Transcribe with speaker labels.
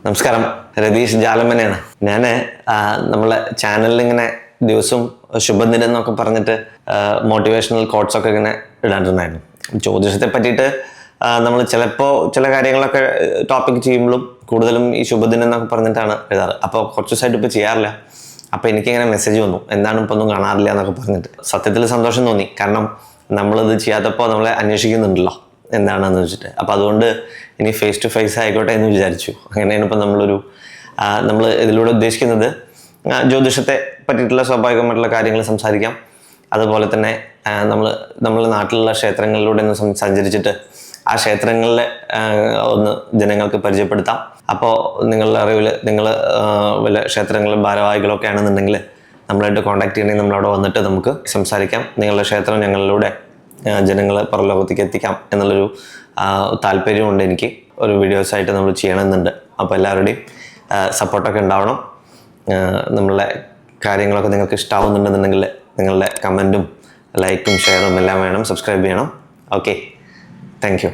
Speaker 1: നമസ്കാരം, രതീഷ് ജാലമ്മനാണ് ഞാൻ. നമ്മളെ ചാനലിൽ ഇങ്ങനെ ദിവസവും ശുഭദിനം എന്നൊക്കെ പറഞ്ഞിട്ട് മോട്ടിവേഷണൽ കോട്ട്സ് ഒക്കെ ഇങ്ങനെ ഇടാണ്ടിരുന്നായിരുന്നു. ജ്യോതിഷത്തെ പറ്റിയിട്ട് നമ്മൾ ചിലപ്പോൾ ചില കാര്യങ്ങളൊക്കെ ടോപ്പിക് ചെയ്യുമ്പോഴും കൂടുതലും ഈ ശുഭദിനം എന്നൊക്കെ പറഞ്ഞിട്ടാണ് എഴുതാറ്. അപ്പോൾ കുറച്ച് ദിവസമായിട്ട് ഇപ്പോൾ ചെയ്യാറില്ല. അപ്പോൾ എനിക്കിങ്ങനെ മെസ്സേജ് വന്നു, എന്താണ് ഇപ്പോൾ ഒന്നും കാണാറില്ല എന്നൊക്കെ പറഞ്ഞിട്ട്. സത്യത്തിൽ സന്തോഷം തോന്നി, കാരണം നമ്മളിത് ചെയ്യാത്തപ്പോൾ നമ്മളെ അന്വേഷിക്കുന്നുണ്ടല്ലോ എന്താണെന്ന് വെച്ചിട്ട്. അപ്പോൾ അതുകൊണ്ട് ഇനി ഫേസ് ടു ഫേസ് ആയിക്കോട്ടെ എന്ന് വിചാരിച്ചു. അങ്ങനെയാണ് ഇപ്പോൾ നമ്മൾ ഇതിലൂടെ ഉദ്ദേശിക്കുന്നത് ജ്യോതിഷത്തെ പറ്റിയിട്ടുള്ള സ്വാഭാവികമായിട്ടുള്ള കാര്യങ്ങൾ സംസാരിക്കാം. അതുപോലെ തന്നെ നമ്മളുടെ നാട്ടിലുള്ള ക്ഷേത്രങ്ങളിലൂടെ ഒന്ന് സഞ്ചരിച്ചിട്ട് ആ ക്ഷേത്രങ്ങളിലെ ഒന്ന് ജനങ്ങൾക്ക് പരിചയപ്പെടുത്താം. അപ്പോൾ നിങ്ങളുടെ അറിവിൽ നിങ്ങൾ വല്ല ക്ഷേത്രങ്ങളിലും ഭാരവാഹികളൊക്കെ ആണെന്നുണ്ടെങ്കിൽ നമ്മളായിട്ട് കോൺടാക്ട് ചെയ്യണമെങ്കിൽ നമ്മളവിടെ വന്നിട്ട് നമുക്ക് സംസാരിക്കാം. നിങ്ങളുടെ ക്ഷേത്രം ഞങ്ങളിലൂടെ ജനങ്ങളെ പുറലോകത്തേക്ക് എത്തിക്കാം എന്നുള്ളൊരു താല്പര്യമുണ്ട് എനിക്ക്. ഒരു വീഡിയോസായിട്ട് നമ്മൾ ചെയ്യണമെന്നുണ്ട്. അപ്പോൾ എല്ലാവരുടെയും സപ്പോർട്ടൊക്കെ ഉണ്ടാവണം. നമ്മളുടെ കാര്യങ്ങളൊക്കെ നിങ്ങൾക്ക് ഇഷ്ടമാവുന്നുണ്ടെന്നുണ്ടെങ്കിൽ നിങ്ങളുടെ കമൻറ്റും ലൈക്കും ഷെയറും എല്ലാം വേണം. സബ്സ്ക്രൈബ് ചെയ്യണം. Okay, thank you.